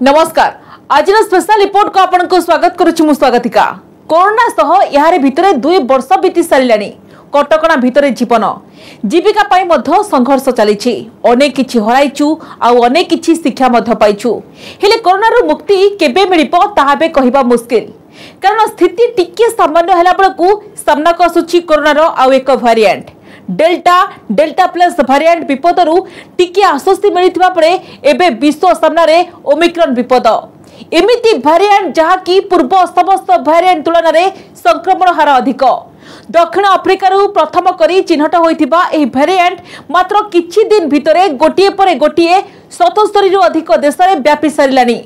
नमस्कार आज special report को आपन को स्वागत करुछि मु स्वागतिका। कोरोना सह यारे भितरे 2 वर्ष बीती सारिलानी। कटकणा भितरे जीवन जीविका पाई मध्य संघर्ष चलीछि। अनेक किछि हराइछु आ अनेक किछि शिक्षा मध्य पाइछु। हेले कोरोना रु मुक्ति केबे मिलिपो ताहाबे कहिबा मुश्किल, कारण स्थिति टिके सामान्य हैला बेलकु सामना को आसुछि कोरोना रो आ एक वेरिएंट डेल्टा प्लस वेरिएंट विपदरु टिके आश्वस्ति मिलिथिबा परे एबे विश्व सामना रे ओमिक्रॉन विपद एमिति वेरिएंट जहा की पूर्व समस्त वेरिएंट तुलना रे संक्रमण हार अधिक। दक्षिण अफ्रिका रु प्रथम करी चिन्हट होइथिबा एही वेरिएंट मात्र किछि दिन भितरे गोटिए परे गोटिए 77 रु अधिक देश रे व्यापी सारिलानी,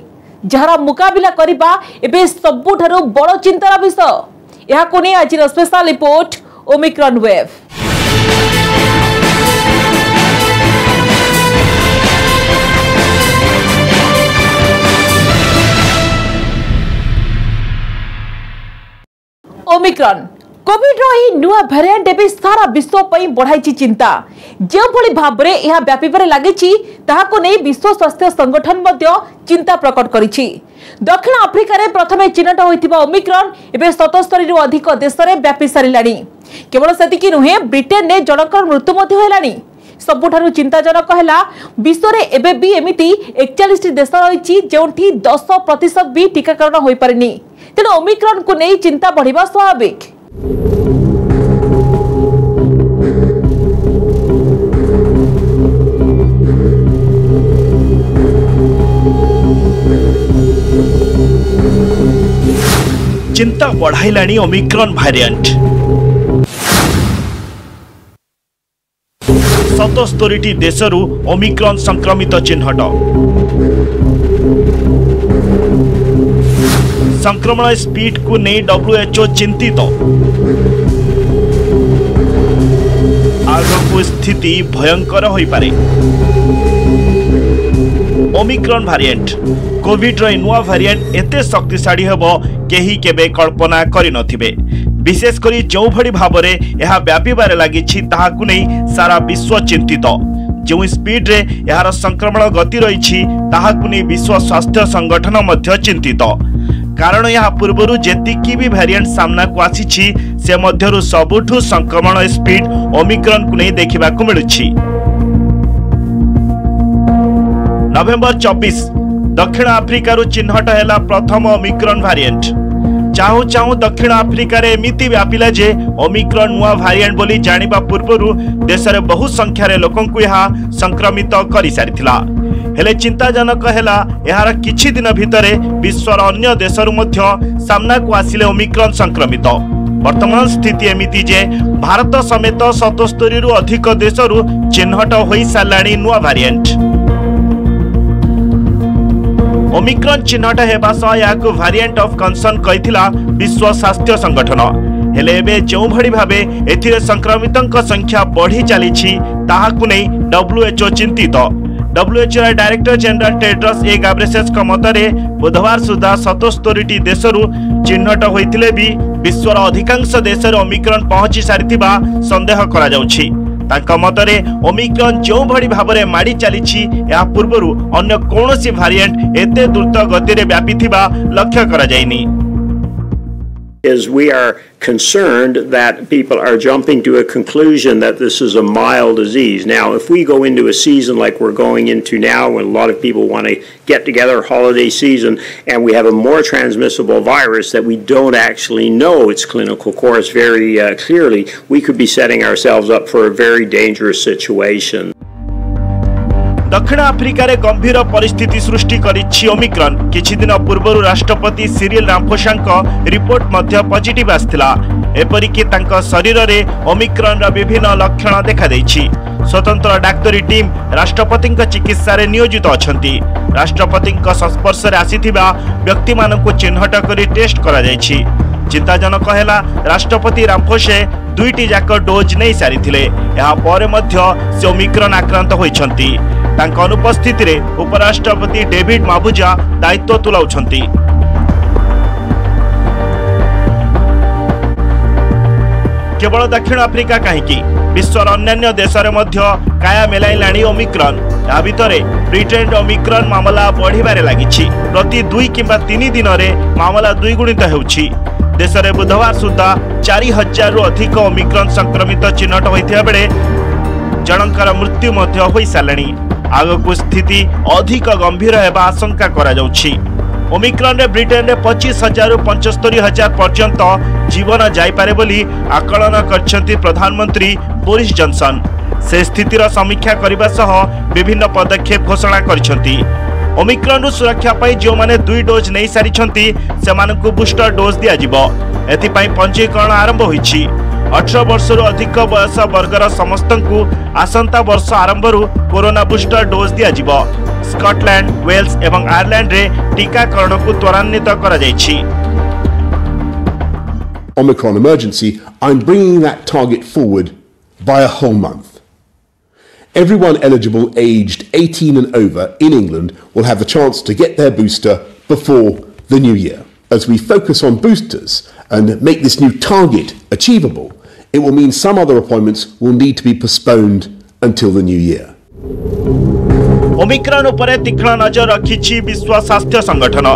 जहार मुकाबिला करिबा एबे सबुठारु बड़ चिंतार विषय। एहा कोनी आज special report Omicron wave. Omicron Covid रो नुआ वेरिएंट एबे सारा विश्व पई बढ़ाई चिंता। जो भली भाबरे यह व्यापीबारे लागिछि ताहाको नै विश्व स्वास्थ्य संगठन मध्य चिंता प्रकट करिछि। दक्षिण अफ्रिका रे प्रथमे चिन्हट होइथिबा ओमिक्रॉन एबे 77 रु अधिक देश रे व्यापी सारिलानी। केवल सेतिकी नुहे ब्रिटेन ने जनकर मृत्यु मध्य होइलानी। सबुठारु चिंताजनक हैला विश्व रे एबे भी एमिति 41 देश रहिछि जेउठी 10% भी टीकाकरण होई पारिनी। तेणु ओमिक्रॉन को नहीं चिंता बढ़िबा स्वाभाविक। चिंता बढ़ाइलानी ओमिक्रॉन वेरिएंट। 77 देशरू ओमिक्रॉन संक्रमित चिन्हट। संक्रमण स्पीड को नहीं WHO चिंतित। आगको स्थिति भयंकर होई पारे। ओमिक्रॉन वेरिएंट कोविड रो नुआ वेरिएंट एते शक्तिशाली हेबो केही केबे कल्पना करि नथिबे। विशेष करी जो भड़ी भाबरे यह व्यापीबारे लागिछि ताहाकु नै सारा विश्व चिंतित। जो स्पीड रे यार संक्रमण गति रहिछि ताहाकु नै विश्व स्वास्थ्य संगठन मध्य चिंतित। कारण यह पूर्वरु जेतिकी भी वेरिएंट सामना को आसीछि से मध्यरु सबुठु संक्रमण स्पीड ओमिक्रॉन को नै देखिबा को मिलुछि। नवेम्बर 24 दक्षिण अफ्रिका रु चिन्हट हैला प्रथम ओमिक्रॉन वेरिएंट। चाहू चाहू दक्षिण अफ्रिका रे एमिति व्यापिला जे ओमिक्रॉन नुआ वेरिएंट बोली जानिबा पूर्वरु देश रे बहु संख्या रे लोकन को यह संक्रमित करि सारिथिला। हेले चिंताजनक हैला यार किछि दिन भितरे विश्वर अन्य देशरु मध्य सामना को आसिले ओमिक्रॉन संक्रमित। वर्तमान स्थिति एमिति जे भारत समेत 77 रु अधिक देशरु चिन्हट होई सालानी नुआ वेरिएंट। ओमिक्रॉन चिन्हट हेबा सह याकु वेरिएंट ऑफ कंसर्न कहिथिला विश्व स्वास्थ्य संगठन। हेले एबे जो भड़ी भाबे एथिरे संक्रमितंक संख्या बढ़ी चलीछि ताहाकु नै WHO चिंतित। WHO डायरेक्टर जनरल टेड्रस ए गैब्रेयेसस का मतरे बुधवार सुधा 77 देशरु चिन्हट होइथिले भी विश्वर अधिकांश देश रे ओमिक्रॉन पहुंची सारिथिबा संदेह करा जाउछि। तांका मतरे ओमिक्रॉन जो भड़ी भाबरे माडी चलीछि या पूर्वरु अन्य कोनोसी वेरिएंट एते द्रुत गति रे व्यापिथिबा लक्ष्य करा जायनी। Is we are concerned that people are jumping to a conclusion that this is a mild disease. Now, if we go into a season like we're going into now, when a lot of people want to get together, holiday season, and we have a more transmissible virus that we don't actually know its clinical course very clearly, we could be setting ourselves up for a very dangerous situation. दक्षिण Africa रे गंभीर परिस्थिति सृष्टि करिछि Omicron. किछि दिन पूर्वरु राष्ट्रपति Cyril रामफोसांको report मध्य positive आस्थिला। एपरिकी तांको शरीर रे ओमिक्रॉन रा विभिन्न लक्षण देखा दैछि। स्वतंत्र डाक्तरी टीम राष्ट्रपति चिकित्सा रे नियोजित अछंती। राष्ट्रपति संस्पर्श रे आसीथिबा व्यक्ति मानकु चिन्हट करी टेस्ट करा जायछि। चिंताजनक हैला राष्ट्रपति रामफोसे 2टी जाक डोज नै सारिथिले। एहा परे मध्य से ओमिक्रॉन आक्रांत होइछंती। तांका अनुपस्थिति रे उपराष्ट्रपति डेविड माबुजा दायित्व तुलाउछंती। केवल दक्षिण अफ्रिका कहीं विश्वर अन्य देश में काया मेलाइलाणी ओमिक्रॉन। या भितर ब्रिटेन ओमिक्रॉन मामला बढ़िबारे लागिछि। प्रति 2 किंबा 3 दिन में मामला 2 गुणित होउछि। देश में बुधवार सुधा 4000 रु अधिक ओमिक्रॉन संक्रमित चिन्हट होइथिया बेले जनकर मृत्यु मध्य होई सालेनी। आगकु स्थिति अधिक गंभीर हेबा आशंका करा जाउछि। ओमिक्रॉन रे ब्रिटेन रे 25,000 रु 75,000 पर्यंत जीवन जाई पारे बोली आकलन करछंती प्रधानमंत्री बोरिस जॉनसन। से स्थितिर समीक्षा करबा सह विभिन्न पदक्षेप घोषणा करछंती। ओमिक्रॉन रु सुरक्षा पाई जो माने 2 डोज नै सारिछंती सेमानकु बूस्टर डोज दिया जिवो। एथि पाई पंजीकरण आरंभ होईछि। 18 वर्ष रु अधिक बयस वर्गर समस्तंकु आसंता वर्ष आरंभ रु कोरोना बूस्टर डोज दिया जिवो। स्कॉटलैंड, वेल्स एवं आयरलैंड रे टीकाकरण को त्वरान्वित करा जायछि। Omicron emergency, I'm bringing that target forward by a whole month. Everyone eligible aged 18 and over in England will have the chance to get their booster before the new year. As we focus on boosters and make this new target achievable, it will mean some other appointments will need to be postponed until the new year. Omicron उपरे तीक्ष्ण नजर रखिछि विश्व स्वास्थ्य संगठन।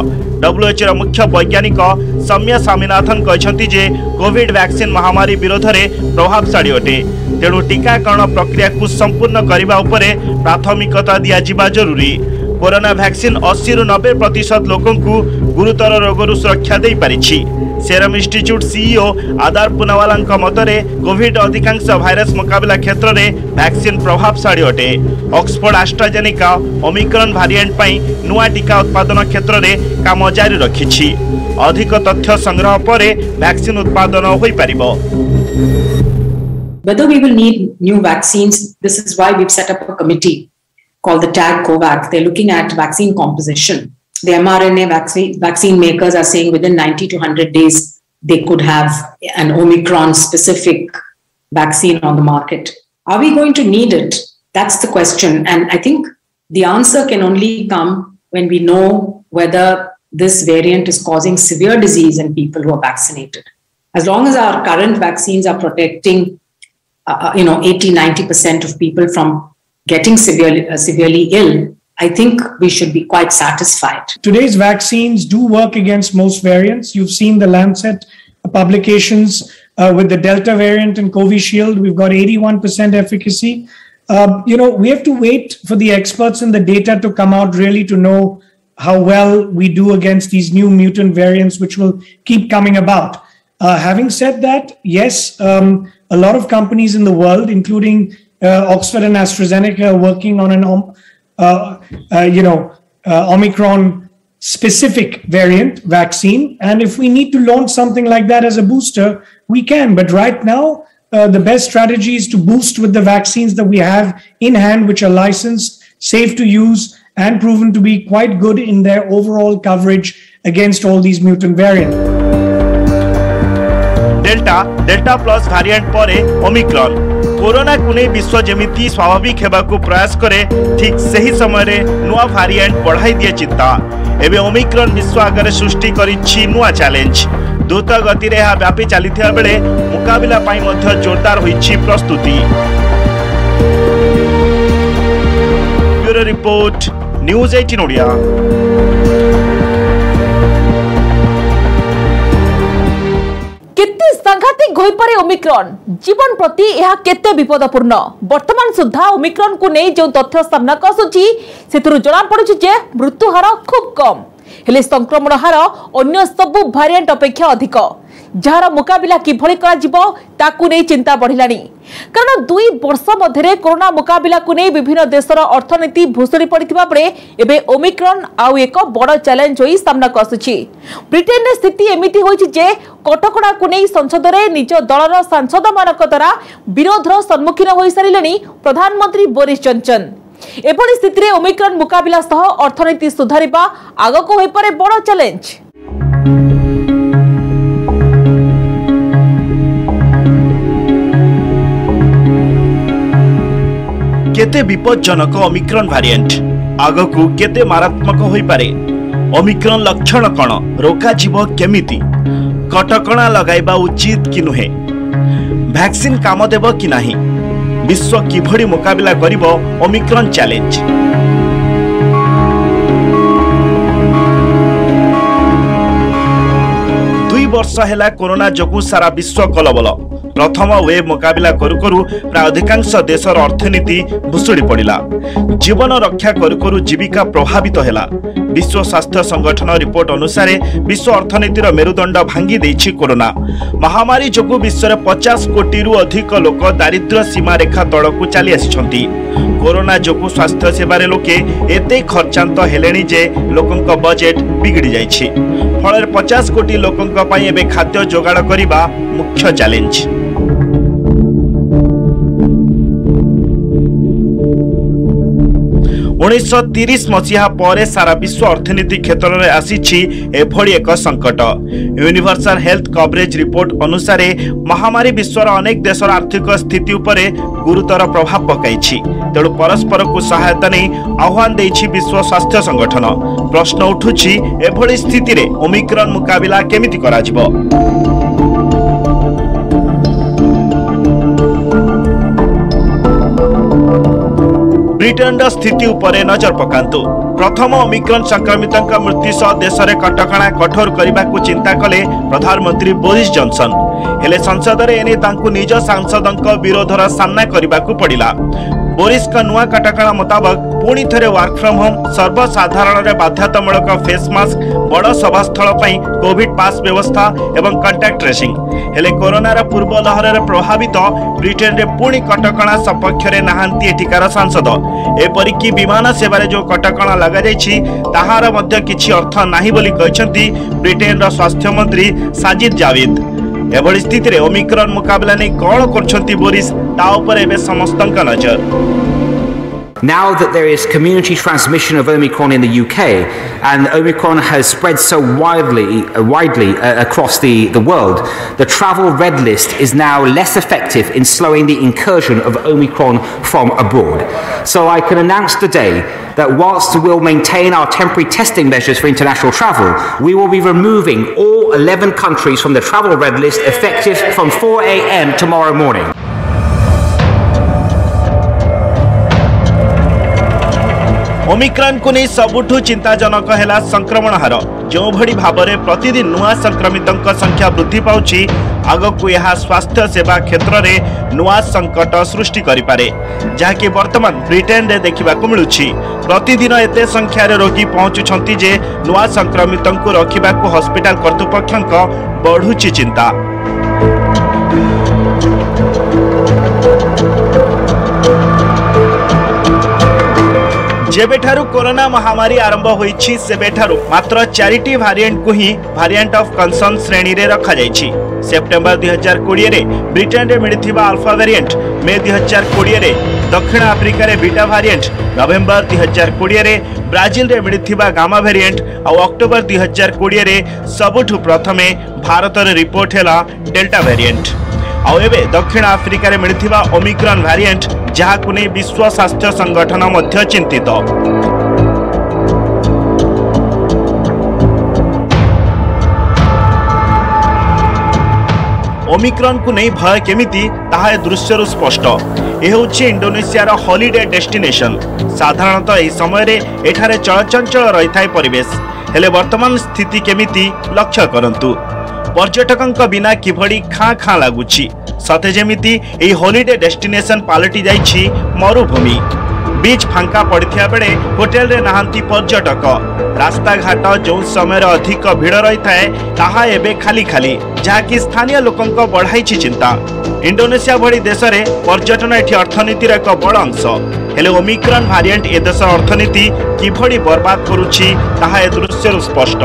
WHO मुख्य वैज्ञानिक सौम्या स्वामीनाथन कहते जे Covid vaccine महामारी विरोध में प्रभावशाली अटे। तेणु टीकाकरण प्रक्रिया को संपूर्ण करने उपरे प्राथमिकता दिया जिबा जरूरी। कोरोना वैक्सीन 80 रु 90% लोकों को गुरुतर रोगरु सुरक्षा दे पारिछि। सेरम इंस्टीट्यूट सीईओ आदार पुनावाला मतरे कोविड अधिकांश भाइरस मुकाबला क्षेत्र में वैक्सीन प्रभावशाली अटे। ऑक्सफोर्ड एस्ट्राजेनेका ओमिक्रॉन वेरिएंट पई नुआ टीका उत्पादन क्षेत्र में काम जारी रखिछि। अधिक तथ्य संग्रह परे वैक्सीन उत्पादन होई परिबो। Whether we will need new vaccines, this is why we've set up a committee called the TAG COVAX. They're looking at vaccine composition. The mRNA vaccine makers are saying within 90 to 100 days, they could have an Omicron-specific vaccine on the market. Are we going to need it? That's the question. And I think the answer can only come when we know whether this variant is causing severe disease in people who are vaccinated. As long as our current vaccines are protecting 80-90% of people from getting severely ill, I think we should be quite satisfied. Today's vaccines do work against most variants. You've seen the Lancet publications with the Delta variant and Covishield. We've got 81% efficacy. We have to wait for the experts and the data to come out really to know how well we do against these new mutant variants, which will keep coming about. Having said that, yes, a lot of companies in the world, including Oxford and AstraZeneca, are working on an Omicron-specific variant vaccine. And if we need to launch something like that as a booster, we can. But right now, the best strategy is to boost with the vaccines that we have in hand, which are licensed, safe to use, and proven to be quite good in their overall coverage against all these mutant variants. Delta plus variant परे Omicron corona को नहीं विश्व जमिति स्वाभाविक हेबाकू प्रयास करे ठीक सही समय रे नुआ वेरिएंट बढ़ाई दिए चिंता। एबे ओमिक्रॉन विश्व आगे सृष्टि करिछि नुआ चैलेंज। द्रुत गति रे व्यापी चलिथिया बेले मुकाबला पाई मध्य जोरदार होइछि प्रस्तुति। Bureau report news 18 Odia. सांघातिक होइपारे ओमिक्रॉन जीवन प्रति यह केते विपदपूर्ण। वर्तमान सुधा ओमिक्रॉन को नहीं जो तथ्य सामना आसुची सेतुरु जणा पड़ुची जे मृत्यु हार खूब कम हेले संक्रमण हार अन्य सब वेरिएंट अपेक्षा अधिक। जार मुकाबला किभଳି कराजिबो ताकू नहीं चिंता बढ़िलानी। कारण 2 वर्ष मध्य कोरोना मुकाबला को नहीं विभिन्न देशर अर्थनीति भूसुड़ी पड़िथिबा बेले एबे ओमिक्रॉन आउ एक बड़ चैलेंज होई सामना आसुची। ब्रिटेन रे स्थिति एमिति होइछि जे कटकड़ा को नहीं संसद रे निज दलर सांसद मानक द्वारा विरोधर सम्मुखीन होई सारिलेनी प्रधानमंत्री बोरिस जॉनसन। एभଳି स्थिति रे ओमिक्रॉन मुकाबला सह अर्थनीति सुधारिबा आगको होई पारे बड़ चैलेंज। केते विपज्जनक ओमिक्रॉन वेरिएंट आगकू केते मारात्मक होई पारे। ओमिक्रॉन लक्षण कण रोका जीव केमिति कटकणा लगाइबा उचित कि नुहे वैक्सीन काम देबो कि नाही विश्व किभଳି मुकाबिला करिबो ओमिक्रॉन चैलेंज। वर्ष है कोरोना जोगु सारा विश्व कलबल। प्रथम वेव मुकाबिला करू करू प्राय अधिकांश देशर अर्थनीति भुसुड़ी पड़ा। जीवन रक्षा करू करू जीविका प्रभावित है। विश्व स्वास्थ्य संगठन रिपोर्ट अनुसार विश्व अर्थनीतिर मेरुदंड भांगी देछि कोरोना महामारी जोगु विश्व में 50 कोटी रु अधिक लोक दारिद्र्य सीमा रेखा तलकू चली आसिछंती। कोरोना जोगु स्वास्थ्य सेवारे लोके एते खर्चांत हेलेनी जे लोकंक बजेट बिगड़ी जाइछि। फल 50 कोटी लोकंक पई एबे खाद्य जोगाड़ करिबा मुख्य चैलेंज। उन्नीस 1930 मसीहा पर सारा विश्व अर्थनीति क्षेत्र में आसी एभली एक संकट। यूनिवर्सल हेल्थ कवरेज रिपोर्ट अनुसार महामारी विश्वर अनेक देशर आर्थिक स्थिति उपर गुरुतर प्रभाव पकाई। तेणु परस्पर को सहायता नहीं आह्वान देछि विश्व स्वास्थ्य संगठन। प्रश्न उठुछि एभली स्थिति रे ओमिक्रॉन मुकाबिला केमिति कराजिबो। ब्रिटेन स्थिति उपरे नजर पकांतु। प्रथम ओमिक्रॉन संक्रमित मृत्यु सह देश में कटकणा कठोर करने को चिंता कले प्रधानमंत्री बोरिस जॉनसन। हेले संसद में एने तांकु निज सांसदों विरोधर सामना करने को पड़ा। बोरिस का नुआ कटकणा मुताबक पुणी थे वर्क फ्रॉम होम, सर्वसाधारण बाध्यतामूलक फेस मास्क, बड़ सभास्थल कोविड पास व्यवस्था एवं कांटेक्ट ट्रेसिंग। हेले कोरोनार पूर्व लहर प्रभावित ब्रिटेन रे पुणी कटकणा सपक्ष में नहांती एठिकार सांसद। एपरिकी विमान सेवार जो कटकणा लगा जाइछि ताहार मध्य किछि अर्थ नाही बोली कहिसंती ब्रिटेन रो स्वास्थ्य मंत्री साजिद जाविद। एभली स्थिति रे ओमिक्रॉन मुकाबला नै कोन करछंती बोरिस ता ऊपर एबे समस्तंका नजर। Now that there is community transmission of Omicron in the UK and Omicron has spread so widely across the world, the travel red list is now less effective in slowing the incursion of Omicron from abroad. So I can announce today that whilst we'll maintain our temporary testing measures for international travel, we will be removing all 11 countries from the travel red list effective from 4 a.m. tomorrow morning. Omicron को नहीं सबुठु चिंताजनक है संक्रमण हार। जो भली भाव में प्रतिदिन नुआ संक्रमितों संख्या वृद्धि पाउछि आगकू यह स्वास्थ्य सेवा क्षेत्र में नुआ संकट सृष्टि करिपारे, जहाँकि वर्तमान ब्रिटेन रे देखिबाकू मिलुछि। प्रतिदिन एते संख्यार रोगी पहुंचुछंती जे नुआ संक्रमितों को रखिबाकू हॉस्पिटल कर्तृपक्षक बढ़ुछि चिंता। जेबेठारु कोरोना महामारी आरंभ होईछि सेबेठारु मात्र 4टी भारिएंट को ही भारिएंट ऑफ कंसर्न श्रेणी रे रखा जाइछि। सेप्टेम्बर 2020 रे ब्रिटेन रे मिलिथिबा अल्फा वेरिएंट, मे 2020 रे दक्षिण आफ्रिका रे बीटा भारिएंट, नवेम्बर 2020 रे ब्राजिल रे मिलिथिबा गामा वेरिएंट और अक्टोबर 2020 रे सबुठु प्रथमे भारत रे रिपोर्ट हैला डेल्टा वेरिएंट। आउ एबे दक्षिण आफ्रिका रे मिलिथिबा ओमिक्रॉन वेरिएंट, जहाकु नै विश्व स्वास्थ्य संगठन मध्य चिंतित। ओमिक्रॉन को नहीं भय केमिति ताहा दृश्यरु स्पष्ट। यह होछि इंडोनेशियार हॉलिडे डेस्टिनेशन। साधारणतः एही समय रे एठारे चलचंचल रही थाए परिवेश। हेले वर्तमान स्थिति केमिति लक्ष्य करंतु। पर्यटकों बिना किभली खाँ खाँ लगुच सते जेमिति एही हॉलिडे डेस्टिनेशन पलटि जाइछि मरुभूमि। बीच फांका पड़िथिया बेले होटेल रे नहांती पर्यटक। रास्ता घाट जो समय अधिक भीड़ रही थाए ताहा एबे खाली खाली, जहाँकि स्थानीय लोकंक बढ़ाइछि चिंता। इंडोनेशिया भली देश में पर्यटन एठी अर्थनीतिर एक बड़ अंश। हेले ओमिक्रॉन भारिएंट ए देशर अर्थनीति किभली बर्बाद करुछि ताहा ए दृश्यरु स्पष्ट।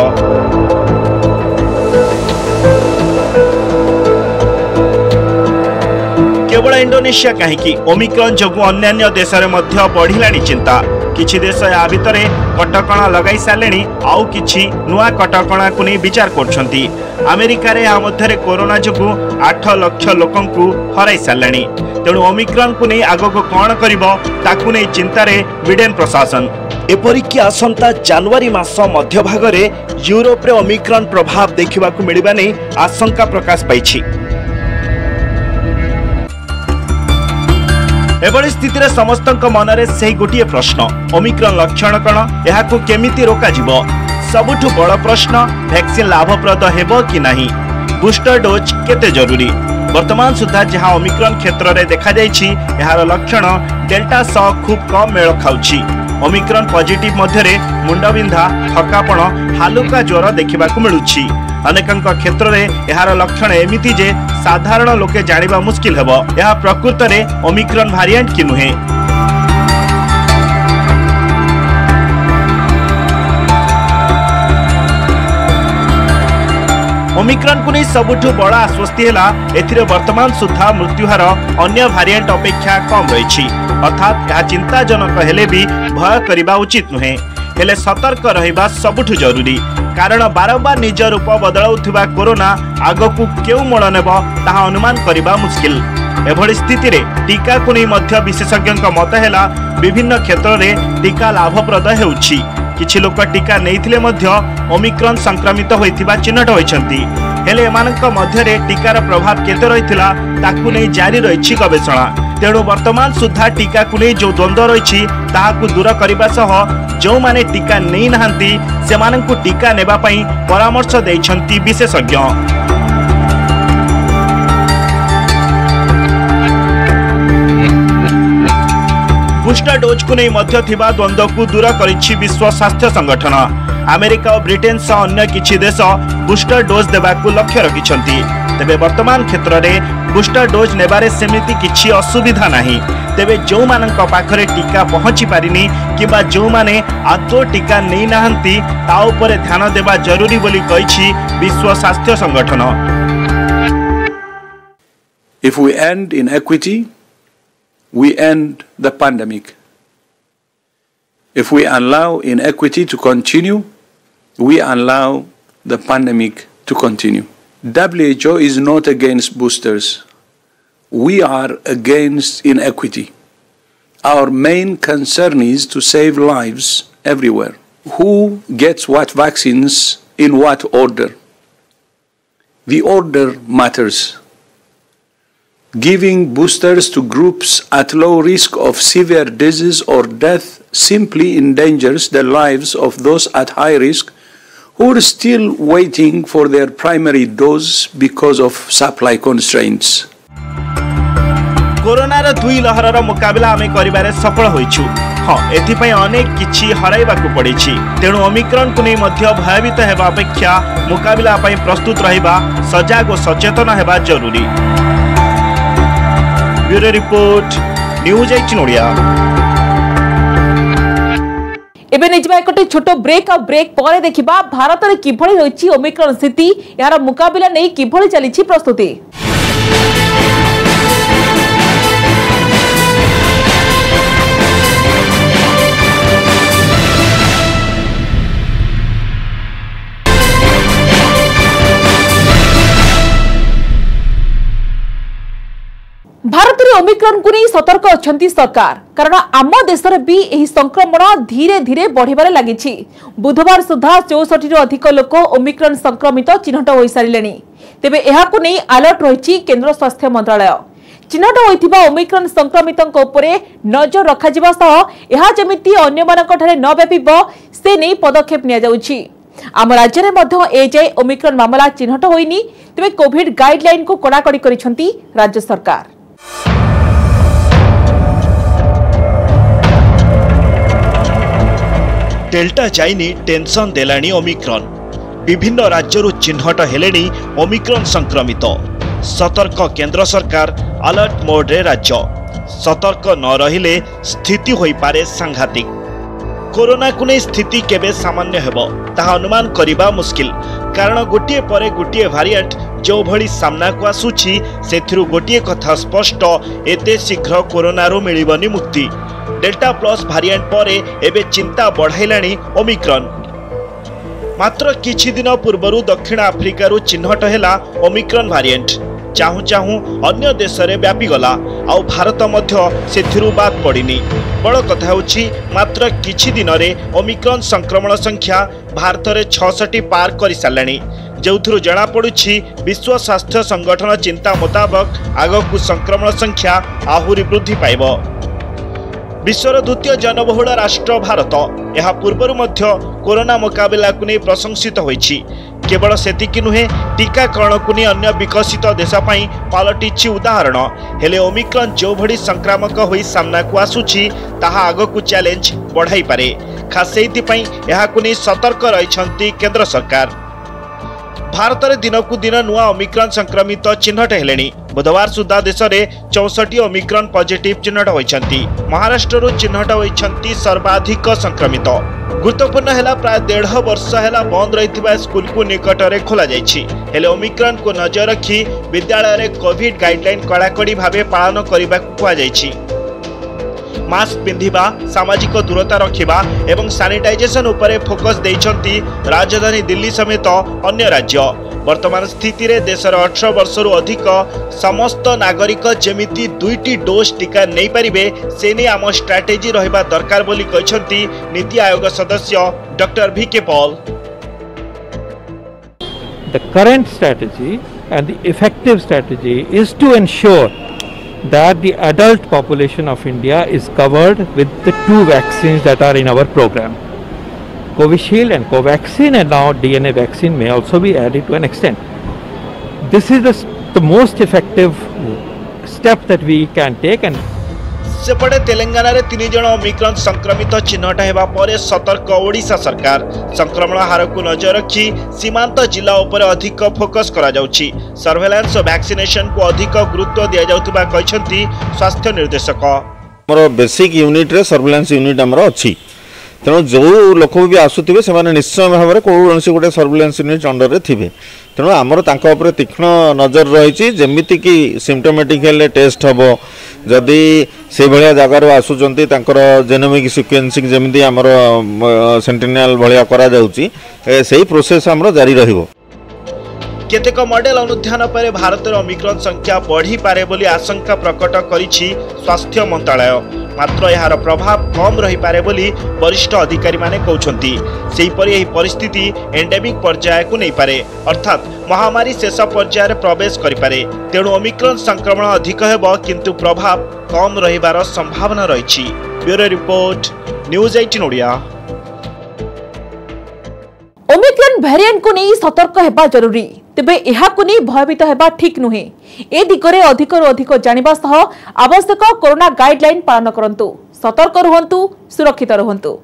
केवल इंडोनेशिया कहीं ओमिक्रॉन जोगु अन्य देश में बढ़िलानी चिंता। किछि देश या भितर कटकणा लगाई सारे आउ किछि नुआ कटकणा को नहीं विचार करछंती। अमेरिका रे मध्य कोरोना जोगु 8 लाख लोकं को हराई सारे। तेणु ओमिक्रॉन को नहीं आग को कौन करिबो ताकु नहीं चिंता रे ब्रिटेन प्रशासन। एपरिकी आसंता जनवरी मास मध्य भाग रे यूरोप रे ओमिक्रॉन प्रभाव देखिबा को मिलिबा नै आशंका प्रकाश पाइछि। एभली स्थिति समस्त मनरे से गोटे प्रश्न ओमिक्रॉन लक्षण कौन या केमिति रोकाजिबो सबुठु बड़ प्रश्न वैक्सीन लाभप्रद हेबो कि नाही बूस्टर डोज केते जरूरी वर्तमान सुधा जहां ओमिक्रॉन क्षेत्र में देखा जायछि यार लक्षण डेल्टा सह खूब कम मेल खाउछि ओमिक्रॉन पॉजिटिव मध्यरे मुंडबिंधा थकापण हालुका ज्वर देखिबाकू मिलुछि अनेकंक क्षेत्र में यार लक्षण एमिति जे साधारण लोके जानिबा मुश्किल हेबो यह प्रकृत में ओमिक्रॉन वेरिएंट कि नुहे ओमिक्रॉन को नहीं सबुठु बड़ा आश्वस्ति है एथिरे वर्तमान सुधा मृत्युहार अन्य वेरिएंट अपेक्षा कम रही अर्थात यह चिंताजनक हेले भी भय करने उचित नुहे हेले सतर्क रहिबा सबुठु जरूरी कारण बारंबार निज रूप बदलाउथिबा कोरोना आगकू केउ मोड़ नेब ताहा अनुमान करने मुश्किल एभली स्थिति रे टीका को नहीं मध्य विशेषज्ञ मत है विभिन्न क्षेत्र में टीका लाभप्रद हेउछि किछि लोक टीका नैथिले मध्य ओमिक्रॉन संक्रमित होइथिबा चिन्हट होइछंती हेले एमानक मध्यरे टीकार प्रभाव केते रहिथिला ताकू नै जारी रहिछि गवेषणा तेणु वर्तमान सुधा टीका को नै जो द्वंद्व रहिछि ताहाकू दूर करिबा सह जो माने टीका नै नाहंती सेमानकू टीका नेबा पई परामर्श दैछंती विशेषज्ञ बूस्टर डोज को नहीं मध्य थिबा द्वंद्व को दूर करिछि विश्व स्वास्थ्य संगठन अमेरिका और ब्रिटेन सह अन्य किछि देश बूस्टर डोज देबाकू लक्ष्य रखिछंती तेबे वर्तमान क्षेत्र में बूस्टर डोज नेबारे सेमिति किछि असुविधा नाही तेबे जो मानक पाखरे टीका पहुंची पारिनी किबा जो माने आदो टीका नै नाहंती ता उपरे ध्यान देबा जरूरी बोली कहिछि विश्व स्वास्थ्य संगठन If we end inequity, we end the pandemic. If we allow inequity to continue, we allow the pandemic to continue. WHO is not against boosters. We are against inequity. Our main concern is to save lives everywhere. Who gets what vaccines in what order? The order matters. Giving boosters to groups at low risk of severe disease or death simply endangers the lives of those at high risk who are still waiting for their primary dose because of supply constraints. Corona रो दुई लहर रो मुकाबला आमे करिबारे सफल होइछु हां एथिपई अनेक किछि हराइबाकू पड़िछि तेणु ओमिक्रॉन को नै मध्य भयभीत हेबा अपेक्षा मुकाबला पई प्रस्तुत रहिबा सजाग और सचेतन हेबा जरूरी ब्यूरो रिपोर्ट न्यूज 18 ओडिया एबे निजबा एकटे छोटो ब्रेक और ब्रेक पर देखिबा भारत रे किभଳି होइछि ओमिक्रॉन स्थिति यार मुकाबला नै किभଳି चलिछि प्रस्तुति भारत में ओमिक्रॉन को नहीं सतर्क अछंती सरकार कारण आम देश में भी यह संक्रमण धीरे धीरे बढ़िबार लगी बुधवार सुधा 64 अधिक लोक ओमिक्रॉन संक्रमित चिन्हट हो सारे तेबे एहाकु नहीं अलर्ट रही केंद्र स्वास्थ्य मंत्रालय चिन्हट होइथिबा ओमिक्रॉन संक्रमितों उपरे नजर रखाजिबा सह एहा जेमिति अन्य मानक ठारे न व्यापिबो से नहीं पदक्षेप निया जाउछि आम राज्य में मध्य ए जाय ओमिक्रॉन मामला चिन्हट होइनी तेबे कोविड गाइडलाइन को कड़ाकड़ी करिसंती राज्य सरकार डेल्टा जाइनी टेंशन देलानी ओमिक्रॉन विभिन्न राज्यरू चिन्हट हेलेनी ओमिक्रॉन संक्रमित सतर्क केंद्र सरकार अलर्ट मोड रे राज्य सतर्क न रहिले स्थिति होई पारे सांघातिक कोरोना को नहीं स्थिति केबे सामान्य हेबो ताहा अनुमान करिबा मुश्किल कारण गोटिए परे गोटिए वेरिएंट जो भली सामना को आसुछि सेथिरु गोटिए कथा स्पष्ट एते शीघ्र कोरोना रो मिलिबनी मुक्ति डेल्टा प्लस वेरिएंट परे एबे चिंता बढ़ाइलानी ओमिक्रॉन मात्र किछि दिन पूर्वरु दक्षिण आफ्रिका रु चिन्हट हेला ओमिक्रॉन वेरिएंट चाहू चाहू अन्य देश रे व्यापी गला आउ भारत मध्य सेथिरु बात पड़िनी बड़ कथा होछि मात्र किछि दिन रे ओमिक्रॉन संक्रमण संख्या भारत रे 66 पार करि सालानी जोथुरु जणा पडुछि विश्व स्वास्थ्य संगठन चिंता मुताबक आगकु संक्रमण संख्या आहुरी वृद्धि पाइब। विश्वर द्वितीय जनबहुल राष्ट्र भारत यह पूर्वर मध्य कोरोना मुकाबला को नहीं प्रशंसित होइछि। केवल सेतिकी नुहे टीकाकरण को नहीं अन्य विकसित देश पई पलटिछि उदाहरण। हेले ओमिक्रॉन जो भड़ी संक्रामक होई सामना को आसुछि ताहा आगकु चैलेंज बढ़ाई पारे। खास सेति पई यहा को नहीं सतर्क रहिछंती केंद्र सरकार। भारत में दिनकू दिन नुआ ओमिक्रॉन संक्रमित चिन्हट हेलेनी। बुधवार सुधा देश में 64 ओमिक्रॉन पॉजिटिव चिन्हट होइछंती। महाराष्ट्र चिन्हट होइछंती सर्वाधिक संक्रमित। गुरुत्वपूर्ण है प्राय 1.5 वर्ष है बंद रही स्कूल को निकट में खोल जाइछि। हेले ओमिक्रॉन को नजर रखी विद्यालय में कोविड गाइडलाइन कड़ाकड़ी भाव पालन करने को कहुଯାଇଛି। मास्क पिंधिबा, सामाजिक दूरता रखिबा एवं सैनिटाइजेशन उपरे फोकस देइछंती राजधानी दिल्ली समेत अन्य राज्य। वर्तमान स्थिति रे देशर 18 वर्षरु अधिक समस्त नागरिक जेमिति 2टी डोज टीका नहीं पारिबे से नै आम स्ट्रैटेजी रहिबा दरकार बोली कहछंती नीति आयोग सदस्य doctor V K Paul. The current strategy and the effective strategy is to ensure that the adult population of India is covered with the 2 vaccines that are in our program. Covishield and Covaxin, and now DNA vaccine may also be added to an extent. This is the most effective step that we can take. And सेपटे तेलंगाना रे 3 जण Omicron संक्रमित चिन्हट हेबा परे सतर्क ओडिशा सरकार। संक्रमण हार को नजर रखी सीमांत जिला उपर अधिक फोकस करा जाउछि। सर्वेलेंस और वैक्सीनेशन को अधिक गुरुत्व दिया जाउतबा कहछंती स्वास्थ्य निर्देशक। हमर बेसिक यूनिट रे सर्वेलेंस यूनिट हमर अछि। तेणु जो लोक भी आसुथिबे से माने निश्चय भाव में कौन गोटे सर्वेलेंस यूनिट अंडर रे थिबे। तेणु आमर तांका उपरे तीक्ष्ण नजर रही जमीती कि सिम्पटोमेटिक हेले टेस्ट हम जदि से भाया जगार आसुचंती तांकर जेनोमिक सिक्वेन्सिंग जमीती आमर सेंटिनेल भाया करा जाउची सेही प्रोसेस हमर जारी रहिबो। केतेक मॉडल अनुध्यान पर भारत में ओमिक्रॉन संख्या बढ़ी पारे बोली आशंका प्रकट करिछि स्वास्थ्य मंत्रालय। मात्र यार प्रभाव कम रही पारे बोली वरिष्ठ अधिकारी माने कहउछंती। सेहीपरि एही परिस्थिति एंडेमिक पर्याय को नहीं पारे, अर्थात महामारी शेष पर्याय प्रवेश करि पारे। तेणु ओमिक्रॉन संक्रमण अधिक हेबो किंतु प्रभाव कम रहिबार संभावना रहिछि। Bureau report, news 18 Odia. Omicron variant को नहीं सतर्क हेबा जरूरी, तेबे एहा को नहीं भयभीत हेबा ठीक नुहे। ए दिगरे अधिकरु अधिक जानिबा सह आवश्यक कोरोना गाइडलाइन पालन करंतु, सतर्क रहंतु, सुरक्षित रहंतु।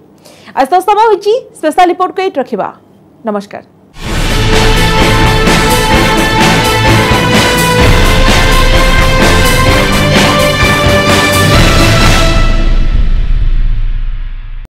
आज समय होइछि स्पेशल रिपोर्ट को एट रखिबा। नमस्कार।